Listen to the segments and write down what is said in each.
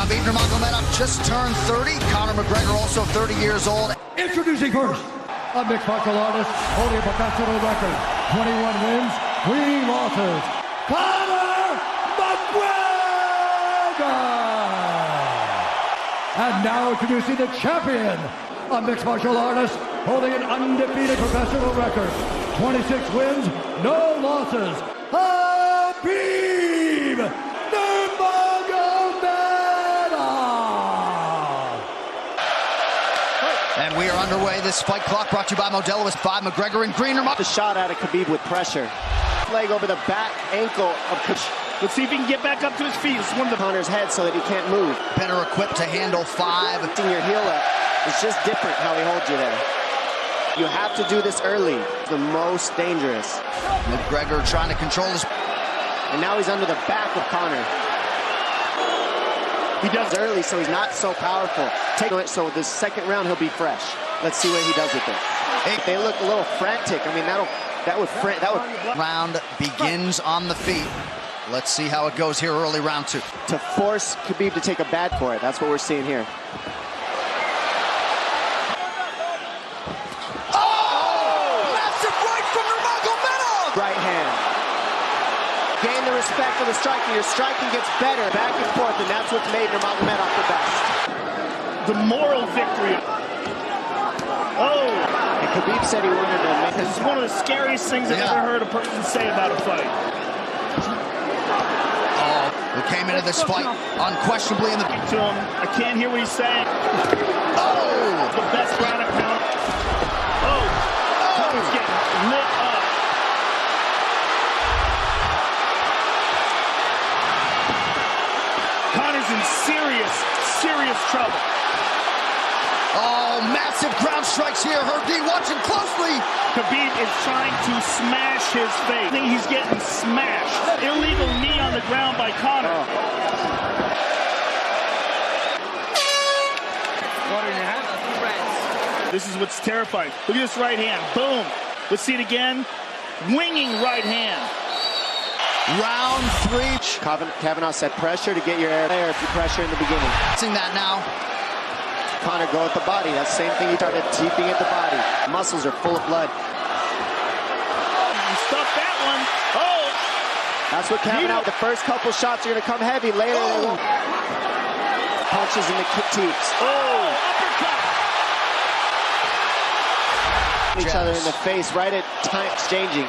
Khabib Nurmagomedov just turned 30. Conor McGregor also 30 years old. Introducing first, a mixed martial artist holding a professional record, 21 wins, 3 losses, Conor McGregor! And now introducing the champion, a mixed martial artist holding an undefeated professional record, 26 wins, no losses, Khabib Nurmagomedov! And we are underway. This fight clock brought to you by Modelo with 5 McGregor and green. The shot out of Khabib with pressure. Leg over the back ankle of Khabib. Let's see if he can get back up to his feet. It's one of the Conor's head so that he can't move. Better equipped to handle 5. Lifting your heel up. It's just different how he holds you there. You have to do this early. The most dangerous. McGregor trying to control his... And now he's under the back of Conor. He does early, so he's not so powerful. Take it, so this second round he'll be fresh. Let's see what he does with it. Hey, they look a little frantic. I mean, that would. Round begins on the feet. Let's see how it goes here early round 2. To force Khabib to take a bad for it. That's what we're seeing here. Right hand. Gain the respect of the striking. Your striking gets better, back and forth, and that's what's made Nurmagomedov the best. The moral victory. Oh! And Khabib said he wanted to make This is one of the scariest things I've ever heard a person say about a fight. Oh, who came into this fight unquestionably in the... To him, I can't hear what he's saying. Oh! The best ground and pound. Oh! Conor's getting lit up. Conor's in serious trouble. Oh, massive ground strikes here. Herdy watching closely. Khabib is trying to smash his face. I think he's getting smashed. Illegal knee on the ground by Conor. This is what's terrifying. Look at this right hand. Boom. Let's see it again. Winging right hand. Round 3. Kavanaugh said pressure to get your air there if you pressure in the beginning. Seeing that now. Conor go at the body. That's the same thing he started keeping at the body. Muscles are full of blood. You stuffed that one. Oh! That's what Kavanaugh, the first couple shots are going to come heavy. Later, they won't. Punches in the kick teeps. Oh! Uppercut! Each other in the face right at time exchanging.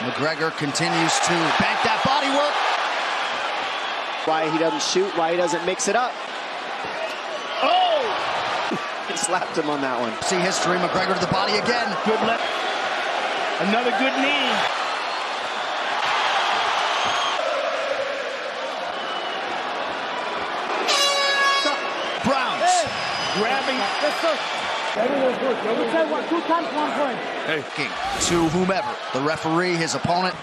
McGregor continues to bank that body work. Why he doesn't shoot, why he doesn't mix it up. Oh! He slapped him on that one. See history, McGregor to the body again. Good left. Another good knee. Browns. Grabbing. To whomever, the referee, his opponent.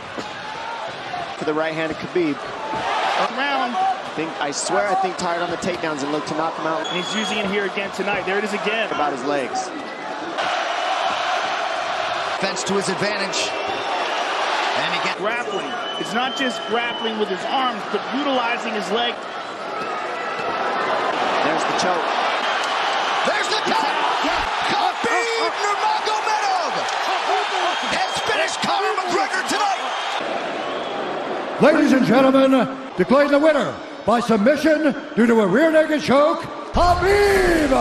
To the right hand of Khabib. Round. I swear I think tired on the takedowns and looked to knock him out. And he's using it here again tonight. There it is again. About his legs. Fence to his advantage. And he gets grappling. It's not just grappling with his arms, but utilizing his leg. There's the choke. There's the count. Khabib Nurmagomedov has finished Conor McGregor tonight. Ladies and gentlemen, declaring the winner by submission due to a rear naked choke, Khabib